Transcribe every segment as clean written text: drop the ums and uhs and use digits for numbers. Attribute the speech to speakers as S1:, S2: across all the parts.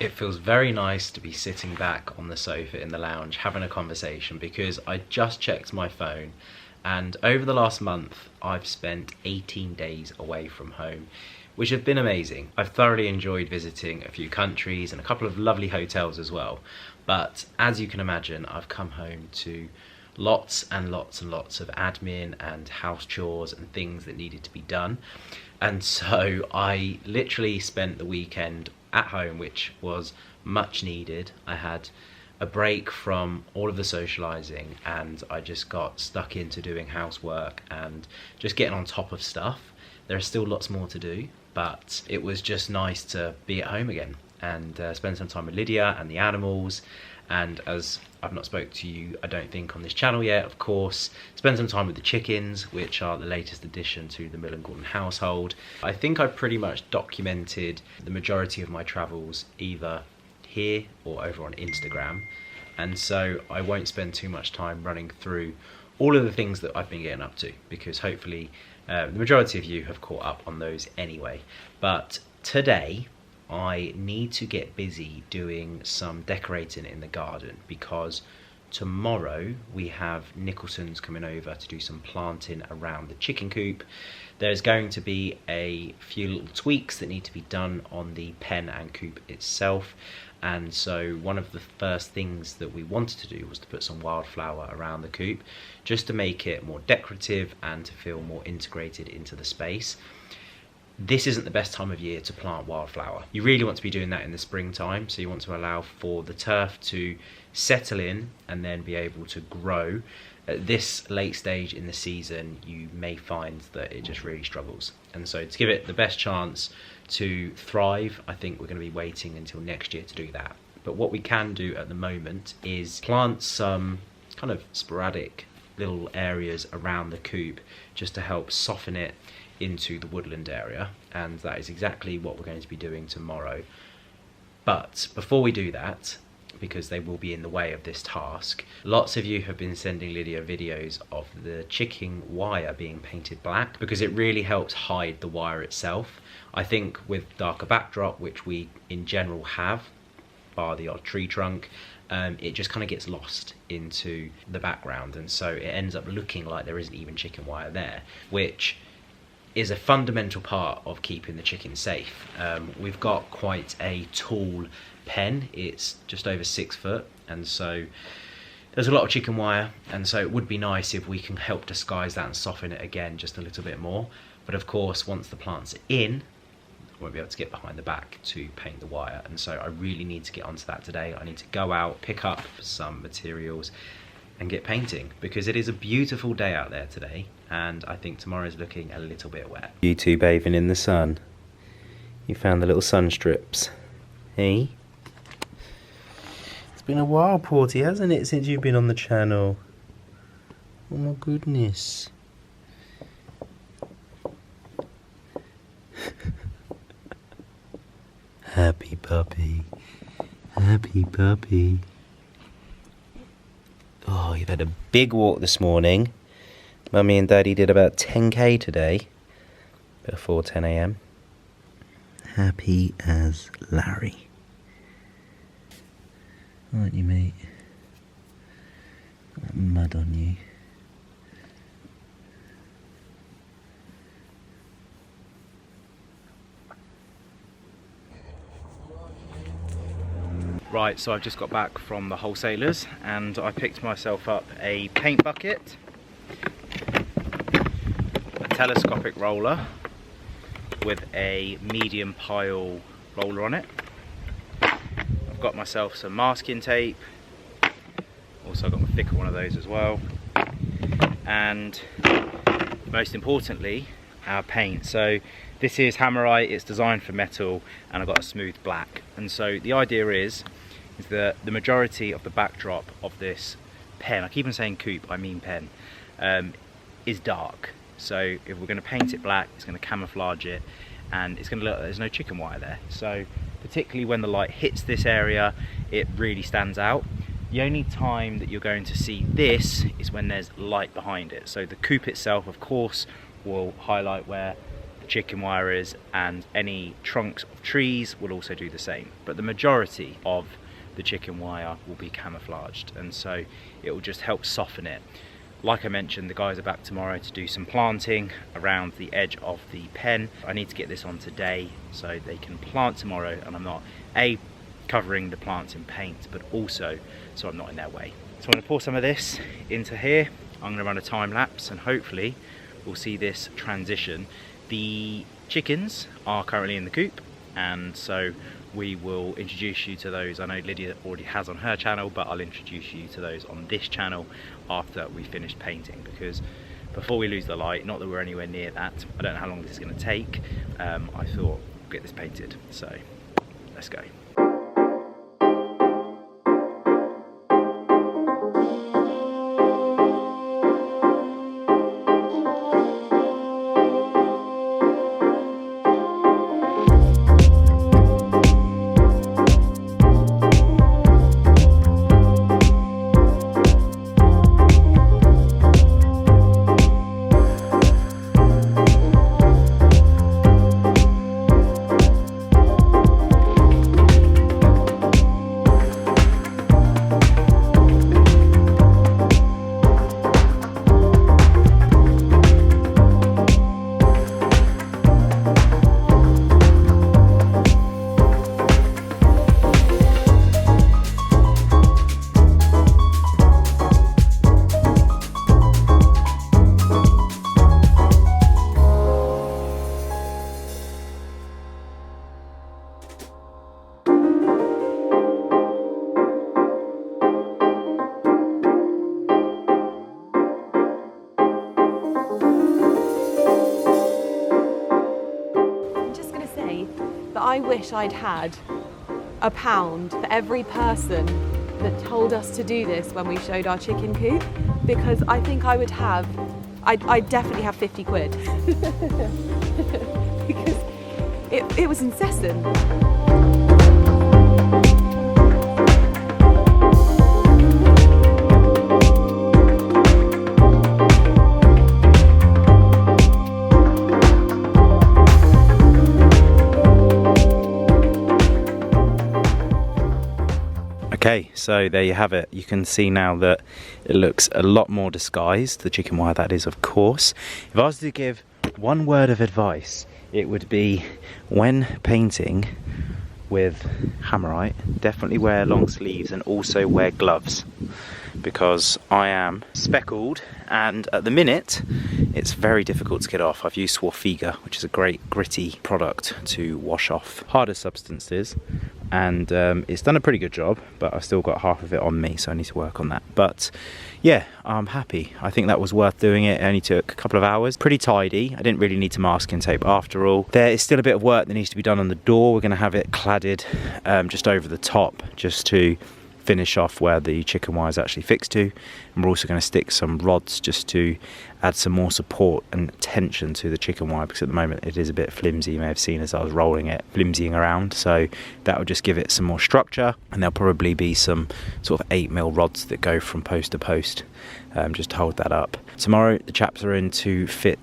S1: It feels very nice to be sitting back on the sofa in the lounge having a conversation, because I just checked my phone and over the last month I've spent 18 days away from home, which have been amazing. I've thoroughly enjoyed visiting a few countries and a couple of lovely hotels as well. But as you can imagine, I've come home to lots and lots and lots of admin and house chores and things that needed to be done. And so I literally spent the weekend at home, which was much needed. I had a break from all of the socializing and I just got stuck into doing housework and just getting on top of stuff. There are still lots more to do, but it was just nice to be at home again and spend some time with Lydia and the animals. And as I've not spoke to you, I don't think, on this channel yet, of course, spend some time with the chickens, which are the latest addition to the Millen-Gordon household. I think I've pretty much documented the majority of my travels either here or over on Instagram, and so I won't spend too much time running through all of the things that I've been getting up to, because hopefully the majority of you have caught up on those anyway. But today I need to get busy doing some decorating in the garden, because tomorrow we have Nicholson's coming over to do some planting around the chicken coop. There's going to be a few little tweaks that need to be done on the pen and coop itself, and so one of the first things that we wanted to do was to put some wildflower around the coop, just to make it more decorative and to feel more integrated into the space. This isn't the best time of year to plant wildflower. You really want to be doing that in the springtime, so you want to allow for the turf to settle in and then be able to grow. At this late stage in the season, you may find that it just really struggles. And so to give it the best chance to thrive, I think we're going to be waiting until next year to do that. But what we can do at the moment is plant some kind of sporadic little areas around the coop just to help soften it into the woodland area, and that is exactly what we're going to be doing tomorrow. But before we do that, because they will be in the way of this task, lots of you have been sending Lydia videos of the chicken wire being painted black, because it really helps hide the wire itself. I think with darker backdrop, which we in general have, bar the odd tree trunk, it just kind of gets lost into the background, and so it ends up looking like there isn't even chicken wire there, which is a fundamental part of keeping the chicken safe. We've got quite a tall pen, it's just over 6 foot, and so there's a lot of chicken wire, and so it would be nice if we can help disguise that and soften it again just a little bit more. But of course, once the plants are in, I won't be able to get behind the back to paint the wire, and so I really need to get onto that today. I need to go out, pick up some materials and get painting, because it is a beautiful day out there today, and I think tomorrow's looking a little bit wet. You two bathing in the sun. You found the little sun strips. Hey? It's been a while, Porty, hasn't it, since you've been on the channel? Oh my goodness. Happy puppy. Happy puppy. Oh, you've had a big walk this morning. Mummy and Daddy did about 10k today, before 10 AM. Happy as Larry. Aren't you, mate? Got that mud on you. Right, so I've just got back from the wholesalers and I picked myself up a paint bucket, a telescopic roller with a medium pile roller on it. I've got myself some masking tape, also got a thicker one of those as well, and most importantly, our paint. So this is Hammerite, it's designed for metal, and I've got a smooth black. And so the idea is that the majority of the backdrop of this pen, I keep on saying coupe, I mean pen, is dark. So if we're going to paint it black, it's going to camouflage it, and it's going to look like there's no chicken wire there. So particularly when the light hits this area, it really stands out. The only time that you're going to see this is when there's light behind it. So the coupe itself, of course, will highlight where the
S2: chicken wire is, and any trunks of trees will also do the same. But the majority of the chicken wire will be camouflaged, and so it will just help soften it. Like I mentioned, the guys are back tomorrow to do some planting around the edge of the pen. I need to get this on today so they can plant tomorrow, and I'm not covering the plants in paint, but also so I'm not in their way. So I'm going to pour some of this into here. I'm going to run a time lapse, and hopefully we'll see this transition. The chickens are currently in the coop, and so we will introduce you to those. I know Lydia already has on her channel, but I'll introduce you to those on this channel after we finish painting, because before we lose the light, not that we're anywhere near that, I don't know how long this is going to take, I thought we'll get this painted, so let's go.
S3: I wish I'd had £1 for every person that told us to do this when we showed our chicken coop, because I think I would have, I'd definitely have 50 quid because it was incessant.
S2: Okay, so there you have it. You can see now that it looks a lot more disguised, the chicken wire that is, of course. If I was to give one word of advice, it would be, when painting with Hammerite, definitely wear long sleeves and also wear gloves, because I am speckled and at the minute it's very difficult to get off. I've used Swarfiga, which is a great gritty product to wash off harder substances, and it's done a pretty good job, but I've still got half of it on me, so I need to work on that. But yeah, I'm happy. I think that was worth doing. It only took a couple of hours. Pretty tidy. I didn't really need to masking tape after all. There is still a bit of work that needs to be done on the door. We're going to have it cladded just over the top, just to finish off where the chicken wire is actually fixed to. And we're also going to stick some rods just to add some more support and tension to the chicken wire, because at the moment it is a bit flimsy. You may have seen as I was rolling it, flimsying around, so that will just give it some more structure. And there'll probably be some sort of 8mm rods that go from post to post, just to hold that up. Tomorrow the chaps are in to fit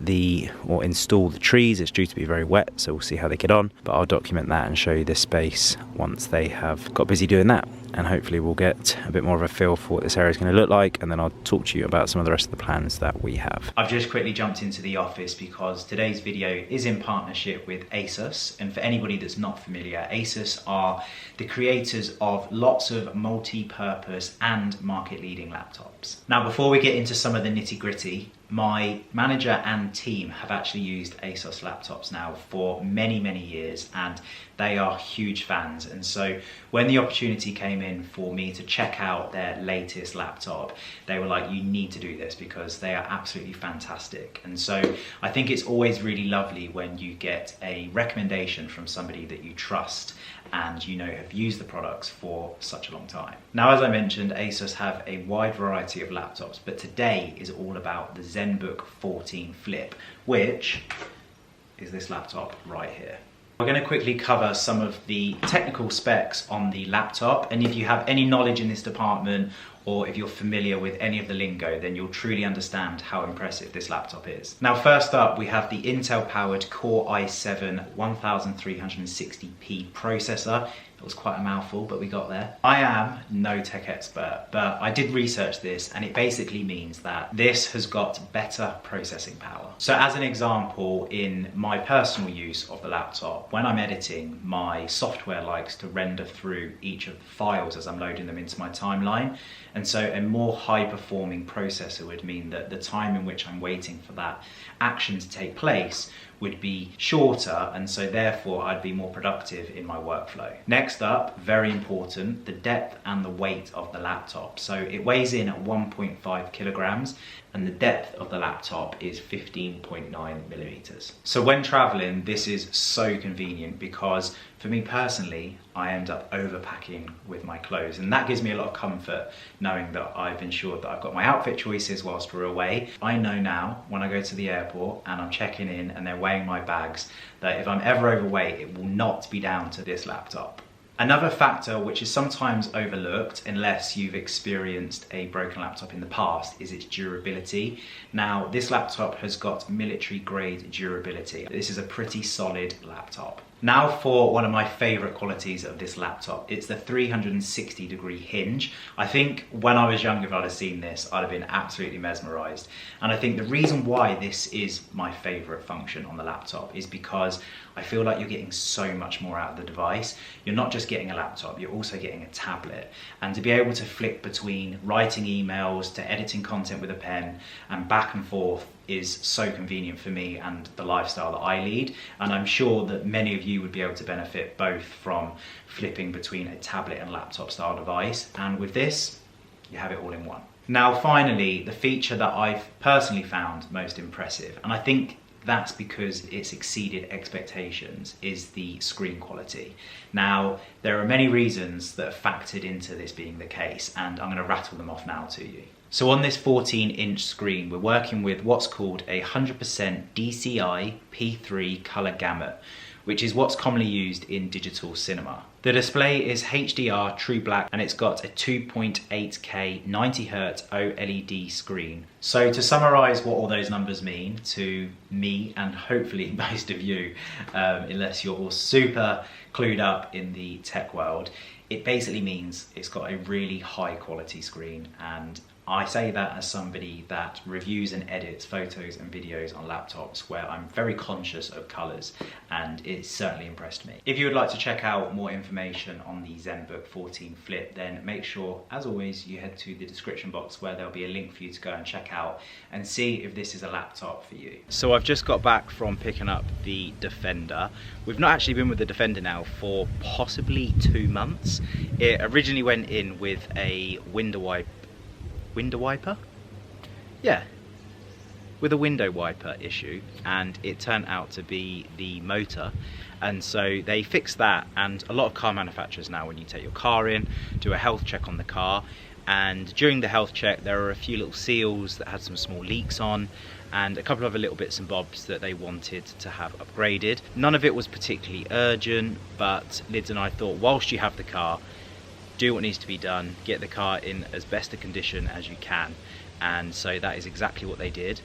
S2: or install the trees. It's due to be very wet, so we'll see how they get on, but I'll document that and show you this space once they have got busy doing that, and hopefully we'll get a bit more of a feel for what this area is going to look like, and then I'll talk to you about some of the rest of the plans that we have.
S1: I've just quickly jumped into the office because today's video is in partnership with Asus, and for anybody that's not familiar, Asus are the creators of lots of multi-purpose and market-leading laptops. Now, before we get into some of the nitty-gritty, my manager and team have actually used Asus laptops now for many years, and they are huge fans. And so when the opportunity came in for me to check out their latest laptop, they were like, you need to do this because they are absolutely fantastic. And so I think it's always really lovely when you get a recommendation from somebody that you trust and you know have used the products for such a long time. Now, as I mentioned, Asus have a wide variety of laptops, but today is all about the Zenbook 14 Flip, which is this laptop right here. We're going to quickly cover some of the technical specs on the laptop, and if you have any knowledge in this department
S2: or if you're familiar with any of the lingo, then you'll truly understand how impressive this laptop is. Now, first up, we have the Intel powered Core i7 1360p processor. It was quite a mouthful, but we got there. I am no tech expert, but I did research this, and it basically means that this has got better processing power. So as an example, in my personal use of the laptop, when I'm editing, my software likes to render through each of the files as I'm loading them into my timeline. And so a more high performing processor would mean that the time in which I'm waiting for that action to take place would be shorter, and so therefore I'd be more productive in my workflow. Next up, very important, the depth and the weight of the laptop. So it weighs in at 1.5 kilograms, and the depth of the laptop is 15.9 millimeters. So when traveling, this is so convenient because for me personally, I end up overpacking with my clothes, and that gives me a lot of comfort knowing that I've ensured that I've got my outfit choices whilst we're away. I know now when I go to the airport and I'm checking in and they're weighing my bags that if I'm ever overweight, it will not be down to this laptop. Another factor which is sometimes overlooked unless you've experienced a broken laptop in the past is its durability. Now, this laptop has got military grade durability. This is a pretty solid laptop. Now for one of my favorite qualities of this laptop, it's the 360-degree hinge. I think when I was younger, if I'd have seen this, I'd have been absolutely mesmerized. And I think the reason why this is my favorite function on the laptop is because I feel like you're getting so much more out of the device. You're not just getting a laptop, you're also getting a tablet. And to be able to flick between writing emails to editing content with a pen and back and forth is so convenient for me and the lifestyle that I lead. And I'm sure that many of you would be able to benefit both from flipping between a tablet and laptop style device. And with this, you have it all in one. Now, finally, the feature that I've personally found most impressive, and I think that's because it's exceeded expectations, is the screen quality. Now, there are many reasons that have factored into this being the case, and I'm going to rattle them off now to you. So on this 14-inch screen, we're working with what's called a 100% DCI-P3 Color gamut, which is what's commonly used in digital cinema. The display is HDR True Black, and it's got a 2.8K 90Hz OLED screen. So to summarize what all those numbers mean to me and hopefully most of you, unless you're all super clued up in the tech world, it basically means it's got a really high quality screen. And I say that as somebody that reviews and edits photos and videos on laptops where I'm very conscious of colours, and it's certainly impressed me. If you would like to check out more information on the Zenbook 14 Flip, then make sure, as always, you head to the description box where there'll be a link for you to go and check out and see if this is a laptop for you. So I've just got back from picking up the Defender. We've not actually been with the Defender now for possibly 2 months. It originally went in with a window wiper? Yeah, with a window wiper issue, and it turned out to be the motor. And so they fixed that, and a lot of car manufacturers now, when you take your car in, do a health check on the car, and during the health check there are a few little seals that had some small leaks on, and a couple of other little bits and bobs that they wanted to have upgraded. None of it was particularly urgent, but Lids and I thought, whilst you have the car, do what needs to be done, get the car in as best a condition as you can. And so that is exactly what they did.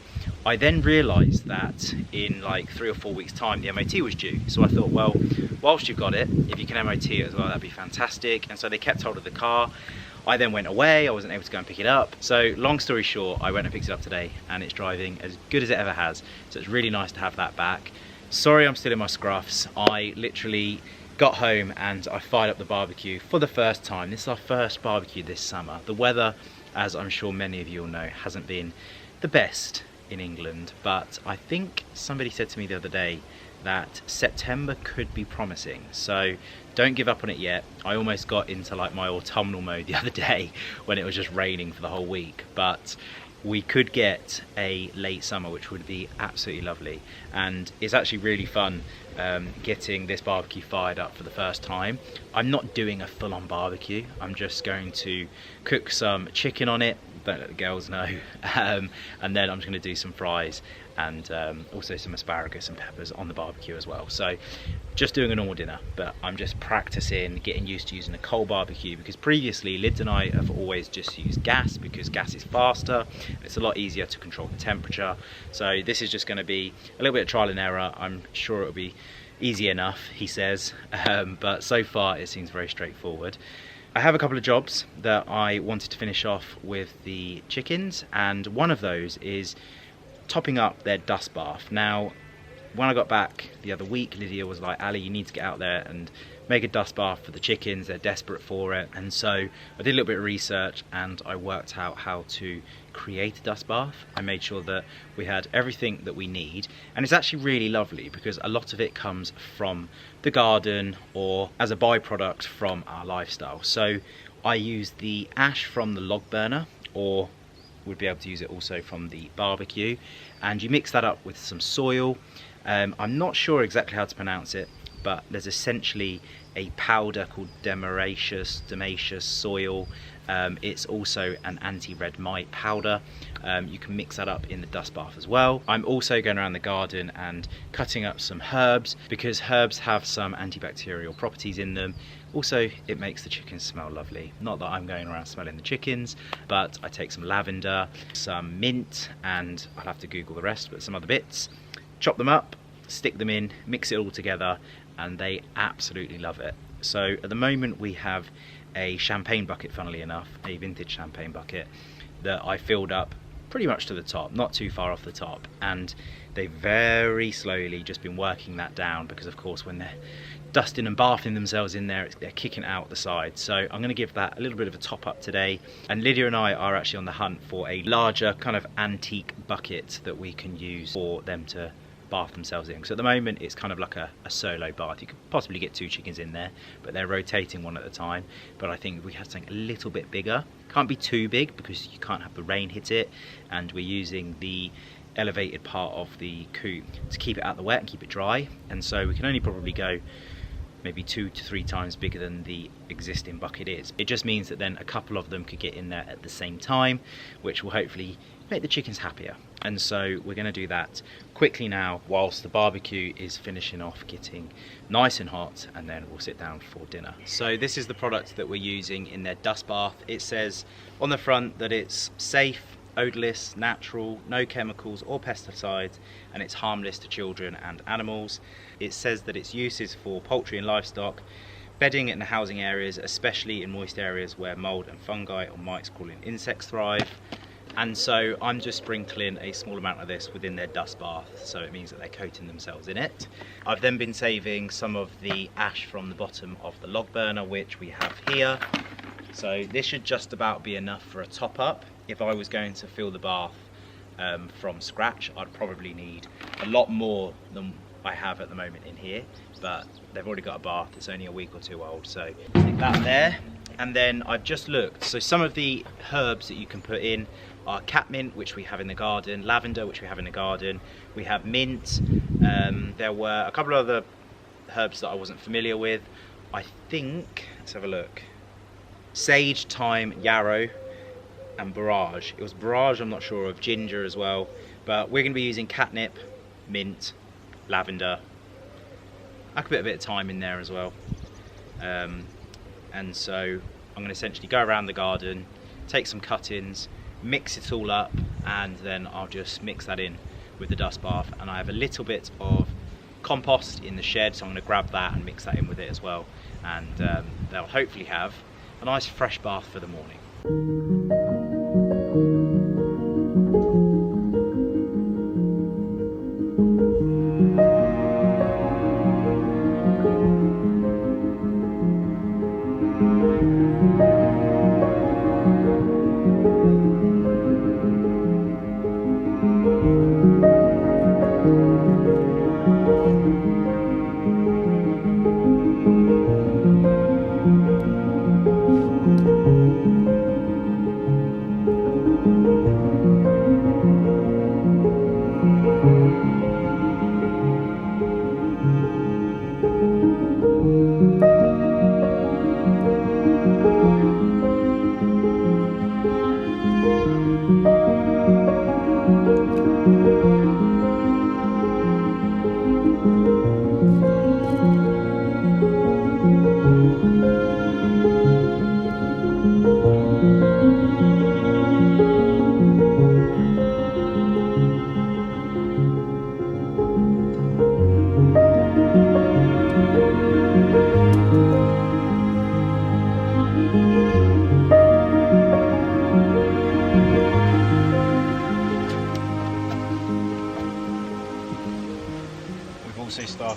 S2: I then realised that in like 3 or 4 weeks time the MOT was due, so I thought, well, whilst you've got it, if you can MOT it as well, that'd be fantastic. And so they kept hold of the car. I then went away, I wasn't able to go and pick it up. So long story short, I went and picked it up today, and it's driving as good as it ever has. So it's really nice to have that back. Sorry I'm still in my scruffs. I literally got home and I fired up the barbecue for the first time. This is our first barbecue this summer. The weather, as I'm sure many of you will know, hasn't been the best in England, but I think somebody said to me the other day that September could be promising, so don't give up on it yet. I almost got into like my autumnal mode the other day when it was just raining for the whole week, but we could get a late summer, which would be absolutely lovely. And it's actually really fun getting this barbecue fired up for the first time. I'm not doing a full-on barbecue. I'm just going to cook some chicken on it don't let the girls know. And then I'm just going to do some fries and also some asparagus and peppers on the barbecue as well. So just doing a normal dinner, but I'm just practicing getting used to using a coal barbecue, because previously Lids and I have always just used gas, because gas is faster, it's a lot easier to control the temperature. So this is just going to be a little bit of trial and error. I'm sure it'll be easy enough, he says, but so far it seems very straightforward. I have a couple of jobs that I wanted to finish off with the chickens, and one of those is topping up their dust bath. Now, when I got back the other week, Lydia was like, Ali, you need to get out there and make a dust bath for the chickens, they're desperate for it. And so I did a little bit of research and I worked out how to create a dust bath. I made sure that we had everything that we need, and it's actually really lovely because a lot of it comes from the garden or as a byproduct from our lifestyle. So I use the ash from the log burner, or would be able to use it also from the barbecue, and you mix that up with some soil. I'm not sure exactly how to pronounce it, but there's essentially a powder called Demacious soil. It's also an anti-red mite powder. You can mix that up in the dust bath as well. I'm also going around the garden and cutting up some herbs, because herbs have some antibacterial properties in them. Also, it makes the chickens smell lovely. Not that I'm going around smelling the chickens, but I take some lavender, some mint, and I'll have to Google the rest, but some other bits. Chop them up, stick them in, mix it all together, and they absolutely love it. So at the moment we have a champagne bucket, funnily enough, a vintage champagne bucket that I filled up pretty much to the top, not too far off the top, and they've very slowly just been working that down, because of course when they're dusting and bathing themselves in there, they're kicking out the side. So I'm going to give that a little bit of a top up today, and Lydia and I are actually on the hunt for a larger kind of antique bucket that we can use for them to bath themselves in. So at the moment it's kind of like a solo bath. You could possibly get 2 chickens in there, but they're rotating one at a time. But I think we have something a little bit bigger. Can't be too big because you can't have the rain hit it, and we're using the elevated part of the coop to keep it out the wet and keep it dry, and so we can only probably go maybe 2 to 3 times bigger than the existing bucket is. It just means that then a couple of them could get in there at the same time, which will hopefully make the chickens happier. And so we're going to do that quickly now whilst the barbecue is finishing off getting nice and hot, and then we'll sit down for dinner. So this is the product that we're using in their dust bath. It says on the front that it's safe, odorless, natural, no chemicals or pesticides, and it's harmless to children and animals. It says that its use is for poultry and livestock, bedding in housing areas, especially in moist areas where mold and fungi or mites crawling insects thrive. And so I'm just sprinkling a small amount of this within their dust bath, so it means that they're coating themselves in it. I've then been saving some of the ash from the bottom of the log burner, which we have here. So this should just about be enough for a top up. If I was going to fill the bath from scratch, I'd probably need a lot more than I have at the moment in here, but they've already got a bath. It's only a week or 2 old, so stick that there. And then I've just looked, so some of the herbs that you can put in are catmint, which we have in the garden, lavender, which we have in the garden, we have mint. There were a couple of other herbs that I wasn't familiar with. I think, let's have a look, sage, thyme, yarrow and borage. It was borage, I'm not sure of, ginger as well, but we're going to be using catnip, mint, lavender. I could put a bit of thyme in there as well. And so I'm going to essentially go around the garden, take some cuttings, mix it all up, and then I'll just mix that in with the dust bath. And I have a little bit of compost in the shed, so I'm going to grab that and mix that in with it as well, and they'll hopefully have a nice fresh bath for the morning.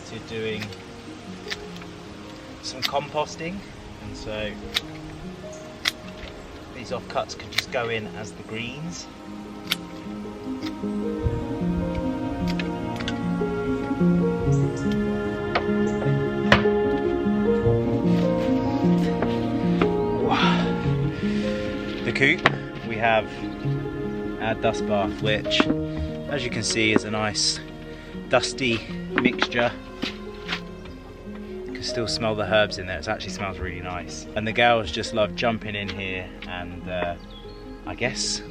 S2: started doing some composting, and so these offcuts could just go in as the greens. The coop, we have our dust bath, which as you can see is a nice dusty mixture. You can still smell the herbs in there. It actually smells really nice, and the girls just love jumping in here and I guess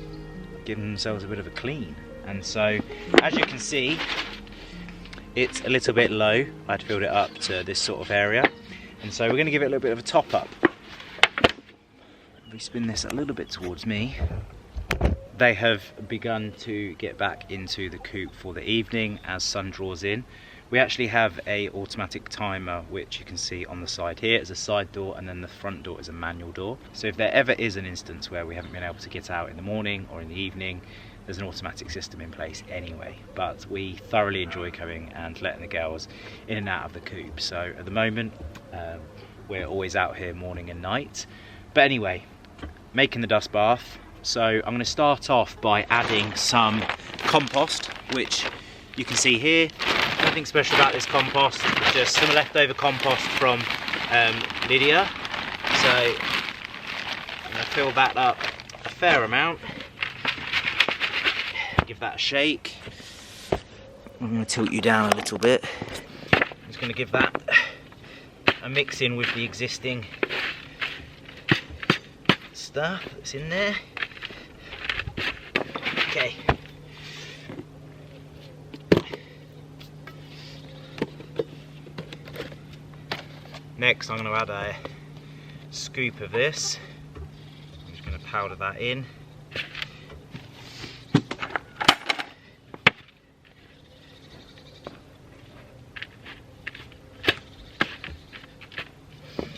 S2: giving themselves a bit of a clean. And so as you can see, it's a little bit low. I'd filled it up to this sort of area, and so we're going to give it a little bit of a top up. If we spin this a little bit towards me, they have begun to get back into the coop for the evening as sun draws in. We actually have a automatic timer, which you can see on the side here. It's a side door, and then the front door is a manual door. So if there ever is an instance where we haven't been able to get out in the morning or in the evening, there's an automatic system in place anyway. But we thoroughly enjoy coming and letting the girls in and out of the coop. So at the moment, we're always out here morning and night. But anyway, making the dust bath. So I'm going to start off by adding some compost, which you can see here. Nothing special about this compost, it's just some leftover compost from Lydia. So I'm going to fill that up a fair amount. Give that a shake. I'm going to tilt you down a little bit. I'm just going to give that a mix in with the existing stuff that's in there. Okay. Next, I'm going to add a scoop of this. I'm just going to powder that in.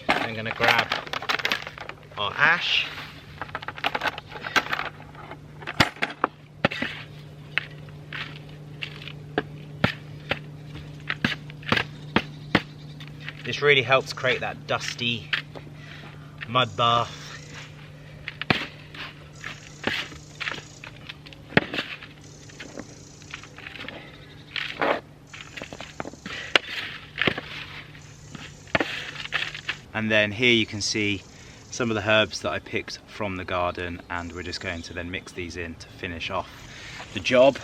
S2: I'm going to grab our ash. This really helps create that dusty mud bath. And then here you can see some of the herbs that I picked from the garden, and we're just going to then mix these in to finish off the job.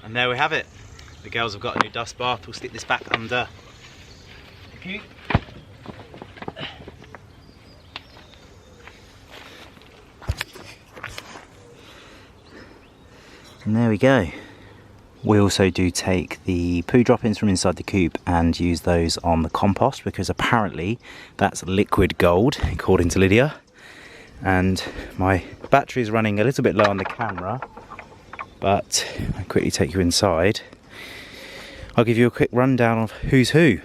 S2: And there we have it. The girls have got a new dust bath. We'll stick this back under the coop. And there we go. We also do take the poo droppings from inside the coop and use those on the compost, because apparently that's liquid gold, according to Lydia. And my battery is running a little bit low on the camera, but I'll quickly take you inside. I'll give you a quick rundown of who's who.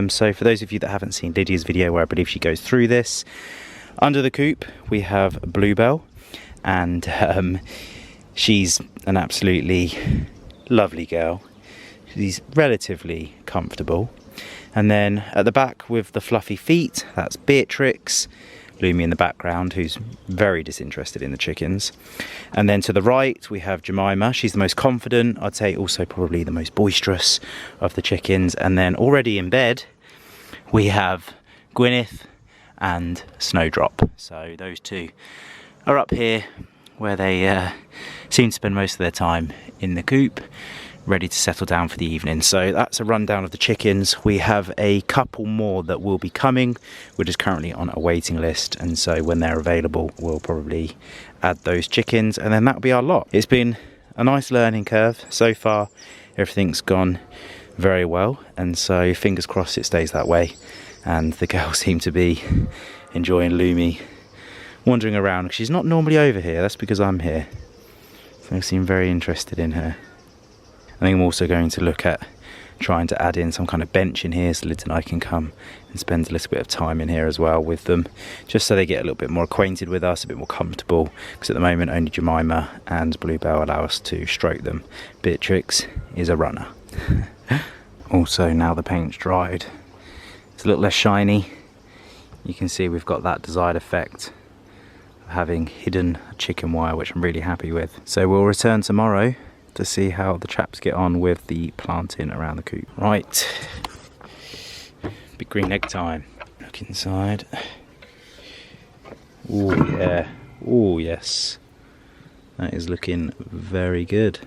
S2: So for those of you that haven't seen Lydia's video, where I believe she goes through this, under the coop we have Bluebell, and she's an absolutely lovely girl. She's relatively comfortable. And then at the back with the fluffy feet, that's Beatrix. Lumi in the background, who's very disinterested in the chickens. And then to the right we have Jemima. She's the most confident, I'd say also probably the most boisterous of the chickens. And then already in bed we have Gwyneth and Snowdrop. So those two are up here where they seem to spend most of their time in the coop, ready to settle down for the evening. So that's a rundown of the chickens. We have a couple more that will be coming. We're just currently on a waiting list, and so when they're available we'll probably add those chickens, and then that'll be our lot. It's been a nice learning curve so far. Everything's gone very well, and so fingers crossed it stays that way. And the girls seem to be enjoying Lumi wandering around. She's not normally over here, that's because I'm here. So they seem very interested in her. I think I'm also going to look at trying to add in some kind of bench in here so Lids and I can come and spend a little bit of time in here as well with them, just so they get a little bit more acquainted with us, a bit more comfortable, because at the moment only Jemima and Bluebell allow us to stroke them. Beatrix is a runner. Also, now the paint's dried, it's a little less shiny. You can see we've got that desired effect of having hidden chicken wire, which I'm really happy with. So we'll return tomorrow to see how the chaps get on with the planting around the coop. Right, big green egg time. Look inside. Oh yeah, oh yes. That is looking very good.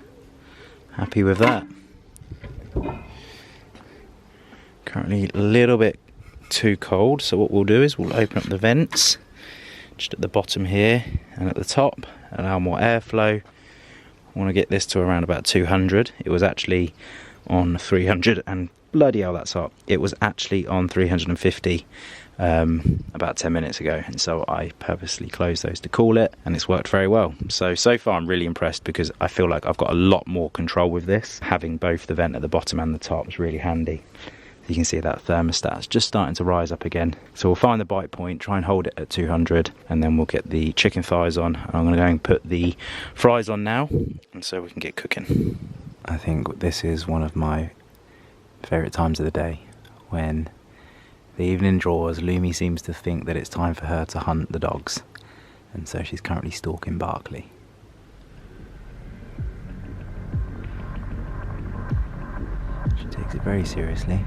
S2: Happy with that. Currently a little bit too cold, so what we'll do is we'll open up the vents just at the bottom here and at the top, allow more airflow. I want to get this to around about 200. It was actually on 300, and bloody hell that's hot. It was actually on 350 about 10 minutes ago, and so I purposely closed those to cool it, and it's worked very well. So far I'm really impressed, because I feel like I've got a lot more control with this. Having both the vent at the bottom and the top is really handy. You can see that thermostat's just starting to rise up again. So we'll find the bite point, try and hold it at 200, and then we'll get the chicken thighs on. And I'm going to go and put the fries on now, and so we can get cooking. I think this is one of my favourite times of the day, when the evening draws, Lumi seems to think that it's time for her to hunt the dogs, and so she's currently stalking Barkley. She takes it very seriously.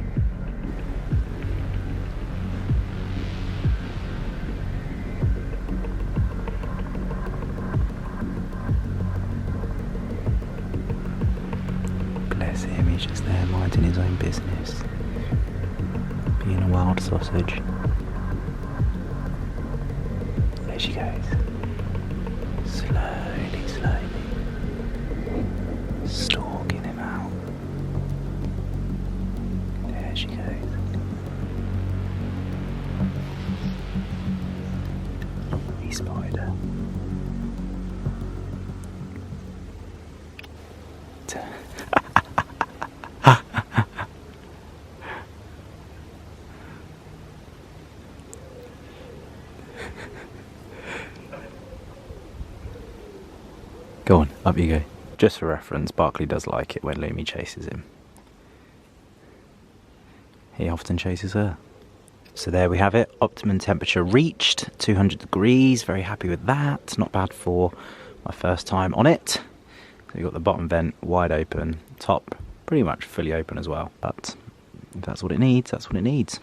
S2: Bless him, he's just there minding his own business, being a wild sausage. There she goes. Slowly, slowly. Stalking him out. There she goes. Wee spider. Go on, up you go. Just for reference, Barkley does like it when Lumi chases him. He often chases her. So there we have it, optimum temperature reached, 200 degrees, very happy with that. Not bad for my first time on it. So you've got the bottom vent wide open, top pretty much fully open as well. But if that's what it needs, that's what it needs.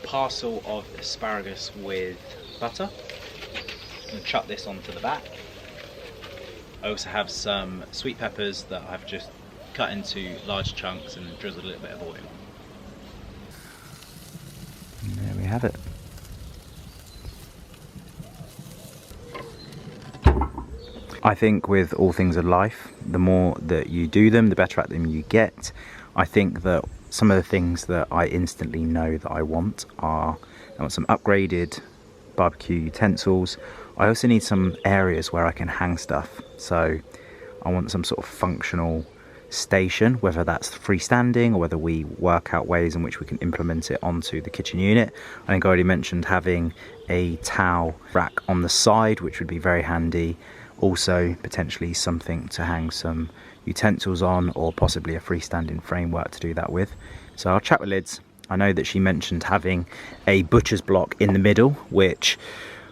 S2: Parcel of asparagus with butter. I'm going to chuck this onto the back. I also have some sweet peppers that I've just cut into large chunks and drizzled a little bit of oil. And there we have it. I think with all things in life, the more that you do them, the better at them you get. I think that some of the things that I instantly know that I want are, I want some upgraded barbecue utensils. I also need some areas where I can hang stuff. So I want some sort of functional station, whether that's freestanding or whether we work out ways in which we can implement it onto the kitchen unit. I think I already mentioned having a towel rack on the side, which would be very handy. Also potentially something to hang some utensils on, or possibly a freestanding framework to do that with. So I'll chat with Lids. I know that she mentioned having a butcher's block in the middle, which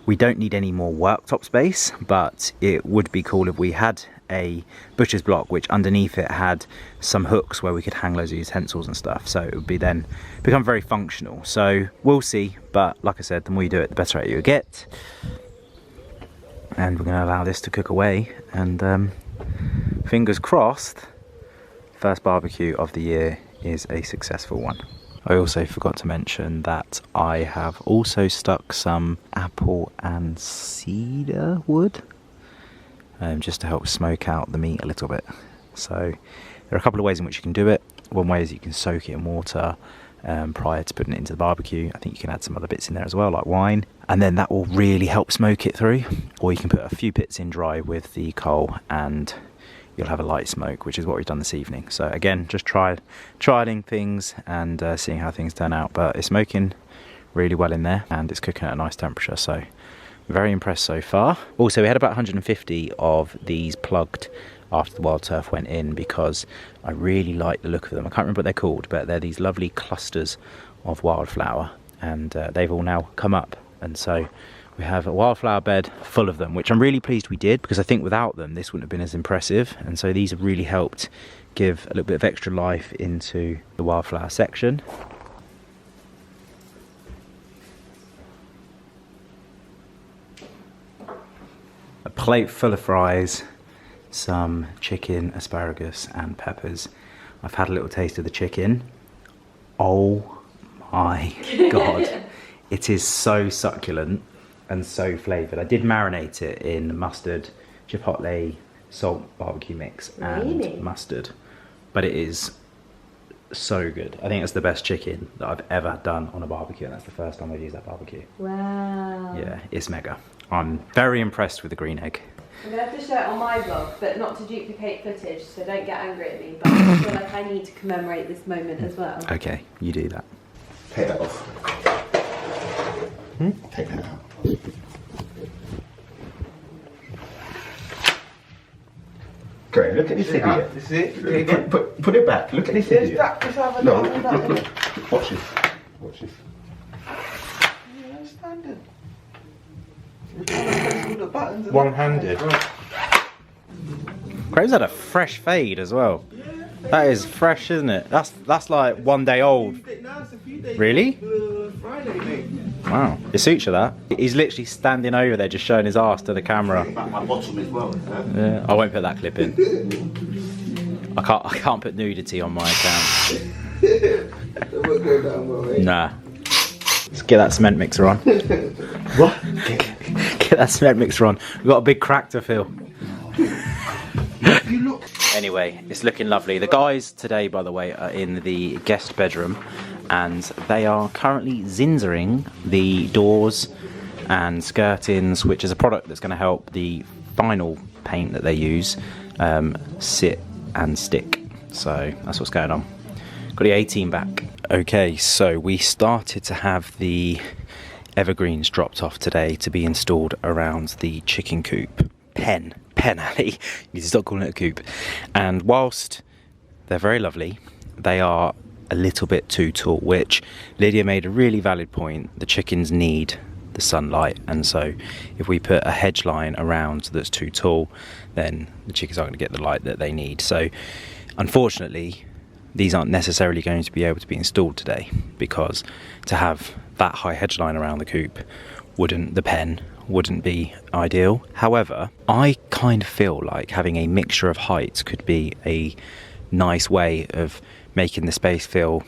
S2: we don't need any more worktop space, but it would be cool if we had a butcher's block which underneath it had some hooks where we could hang loads of utensils and stuff, so it would be then become very functional. So we'll see, but like I said, the more you do it, the better at it you get. And we're going to allow this to cook away, and fingers crossed, first barbecue of the year is a successful one. I also forgot to mention that I have also stuck some apple and cedar wood just to help smoke out the meat a little bit. So there are a couple of ways in which you can do it. One way is you can soak it in water prior to putting it into the barbecue. I think you can add some other bits in there as well, like wine, and then that will really help smoke it through. Or you can put a few bits in dry with the coal and you'll have a light smoke, which is what we've done this evening. So again, just trialing things and seeing how things turn out. But it's smoking really well in there and it's cooking at a nice temperature, so very impressed so far. Also, we had about 150 of these plugged after the wild turf went in because I really like the look of them. I can't remember what they're called, but they're these lovely clusters of wildflower, and they've all now come up, and so we have a wildflower bed full of them, which I'm really pleased we did, because I think without them this wouldn't have been as impressive. And so these have really helped give a little bit of extra life into the wildflower section. A plate full of fries, some chicken, asparagus and peppers. I've had a little taste of the chicken. Oh my god, it is so succulent and so flavoured. I did marinate it in mustard, chipotle, salt, barbecue mix and mustard, but it is so good. I think it's the best chicken that I've ever done on a barbecue, and that's the first time I've used that barbecue.
S3: Wow.
S2: Yeah, it's mega. I'm very impressed with the green egg.
S3: I'm going to have to show it on my vlog, but not to duplicate footage, so don't get angry at me, but I feel like I need to commemorate this moment as well.
S2: Okay, you do that.
S4: Take that off. Take that out. Great, look at this idiot.
S5: This is it.
S4: Put it back. Look at this idiot. No, look. Watch this. Watch this.
S5: Yeah, standard. You're trying to press all the buttons.
S2: One-handed. Graham's had a fresh fade as well. That is fresh, isn't it? That's like 1 day old.
S5: No, it's a few days.
S2: Really?
S5: Friday, mate.
S2: Wow. It suits you, that. He's literally standing over there just showing his arse to the camera.
S4: My bottom as well.
S2: Yeah, I won't put that clip in. I can't put nudity on my account.
S5: That won't go down well, mate.
S2: Nah. Let's get that cement mixer on.
S4: What?
S2: Get that cement mixer on. We've got a big crack to fill.
S4: You look.
S2: Anyway, it's looking lovely. The guys today, by the way, are in the guest bedroom, and they are currently zinzering the doors and skirtings, which is a product that's going to help the final paint that they use sit and stick. So that's what's going on. Got the 18 back. Okay, so we started to have the evergreens dropped off today to be installed around the chicken coop. Pen alley. You need to stop calling it a coop. And whilst they're very lovely, they are a little bit too tall, which Lydia made a really valid point. The chickens need the sunlight, and so if we put a hedge line around that's too tall, then the chickens aren't going to get the light that they need. So unfortunately, these aren't necessarily going to be able to be installed today, because to have that high hedge line around the coop wouldn't be ideal. However, I kind of feel like having a mixture of heights could be a nice way of making the space feel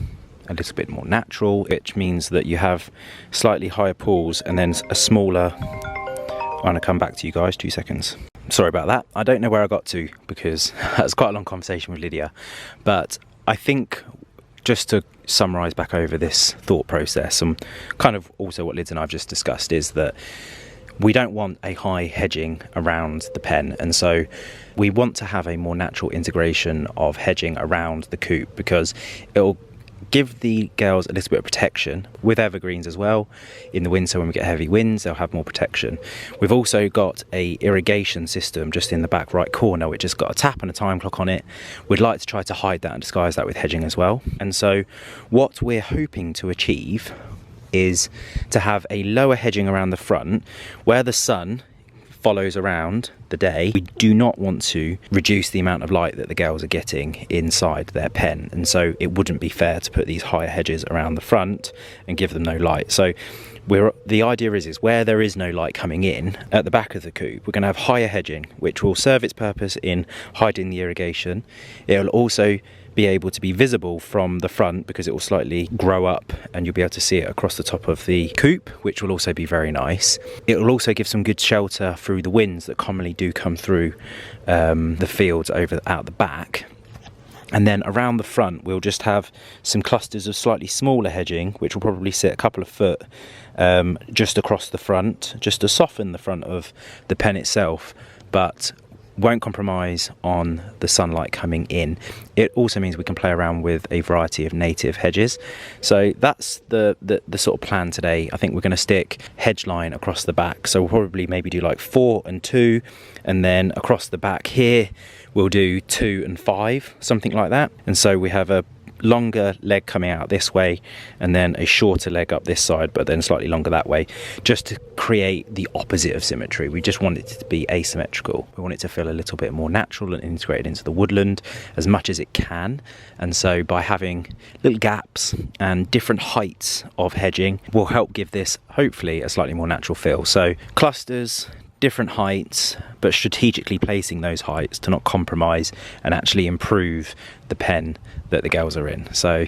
S2: a little bit more natural, which means that you have slightly higher pools and then a smaller... I'm going to come back to you guys, 2 seconds. Sorry about that. I don't know where I got to, because that's quite a long conversation with Lydia, but I think, just to summarise back over this thought process, and kind of also what Lids and I've just discussed, is that we don't want a high hedging around the pen, and so we want to have a more natural integration of hedging around the coop, because it'll give the girls a little bit of protection with evergreens as well. In the winter, when we get heavy winds, they'll have more protection. We've also got a irrigation system just in the back right corner, which has got a tap and a time clock on it. We'd like to try to hide that and disguise that with hedging as well. And so what we're hoping to achieve is to have a lower hedging around the front where the sun follows around the day. We do not want to reduce the amount of light that the girls are getting inside their pen, and so it wouldn't be fair to put these higher hedges around the front and give them no light. So the idea is where there is no light coming in at the back of the coop, we're going to have higher hedging, which will serve its purpose in hiding the irrigation. It'll also be able to be visible from the front because it will slightly grow up and you'll be able to see it across the top of the coupe, which will also be very nice. It will also give some good shelter through the winds that commonly do come through the fields out the back. And then around the front we'll just have some clusters of slightly smaller hedging, which will probably sit a couple of foot just across the front, just to soften the front of the pen itself, but won't compromise on the sunlight coming in. It also means we can play around with a variety of native hedges. So that's the sort of plan today. I think we're going to stick hedge line across the back, so we'll probably maybe do like 4 and 2, and then across the back here we'll do 2 and 5, something like that. And so we have a longer leg coming out this way and then a shorter leg up this side, but then slightly longer that way, just to create the opposite of symmetry. We just want it to be asymmetrical. We want it to feel a little bit more natural and integrated into the woodland as much as it can. And so by having little gaps and different heights of hedging will help give this hopefully a slightly more natural feel. So clusters, different heights, but strategically placing those heights to not compromise and actually improve the pen that the girls are in. So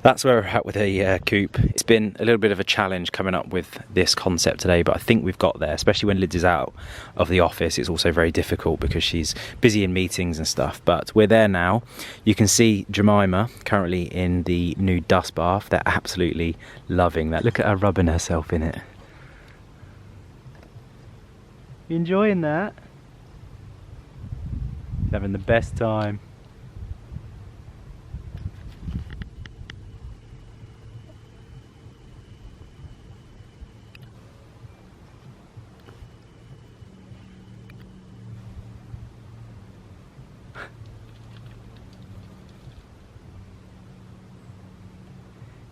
S2: that's where we're at with a coupe. It's been a little bit of a challenge coming up with this concept today, but I think we've got there, especially when Lids is out of the office. It's also very difficult because she's busy in meetings and stuff, but we're there now. You can see Jemima currently in the new dust bath. They're absolutely loving that. Look at her rubbing herself in it. You enjoying that? Having the best time.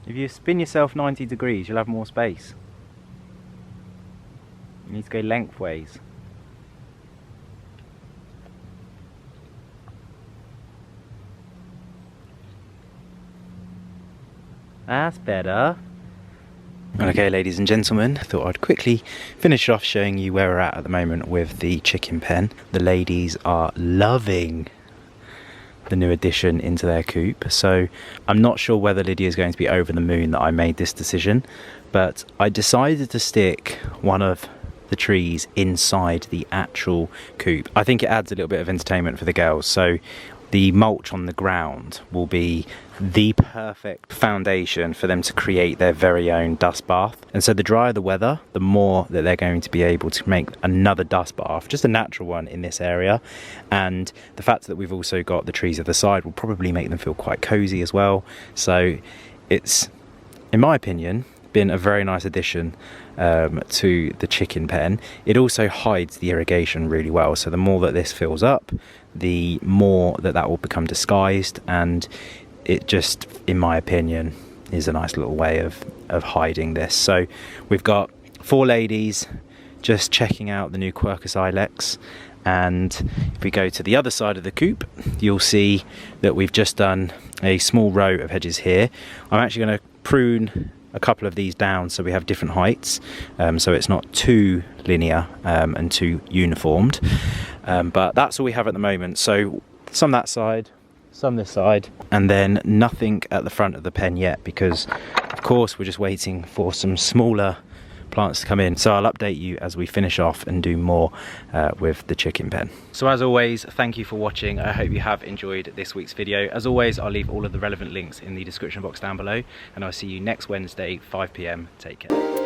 S2: If you spin yourself 90 degrees, you'll have more space. You need to go lengthways. That's better. Okay, ladies and gentlemen, I thought I'd quickly finish off showing you where we're at the moment with the chicken pen. The ladies are loving the new addition into their coupe, so I'm not sure whether Lydia is going to be over the moon that I made this decision, but I decided to stick one of the trees inside the actual coupe. I think it adds a little bit of entertainment for the girls. So the mulch on the ground will be the perfect foundation for them to create their very own dust bath. And so the drier the weather, the more that they're going to be able to make another dust bath, just a natural one in this area. And the fact that we've also got the trees at the side will probably make them feel quite cozy as well. So it's, in my opinion, been a very nice addition to the chicken pen. It also hides the irrigation really well, so the more that this fills up, the more that will become disguised, and it just, in my opinion, is a nice little way of hiding this. So we've got 4 ladies just checking out the new Quercus Ilex, and if we go to the other side of the coupe, you'll see that we've just done a small row of hedges here. I'm actually going to prune a couple of these down so we have different heights, so it's not too linear and too uniformed, but that's all we have at the moment. So some that side, some this side, and then nothing at the front of the pen yet, because of course we're just waiting for some smaller plants to come in. So I'll update you as we finish off and do more with the chicken pen. So as always, thank you for watching. I hope you have enjoyed this week's video. As always, I'll leave all of the relevant links in the description box down below, and I'll see you next Wednesday, 5 PM. Take care.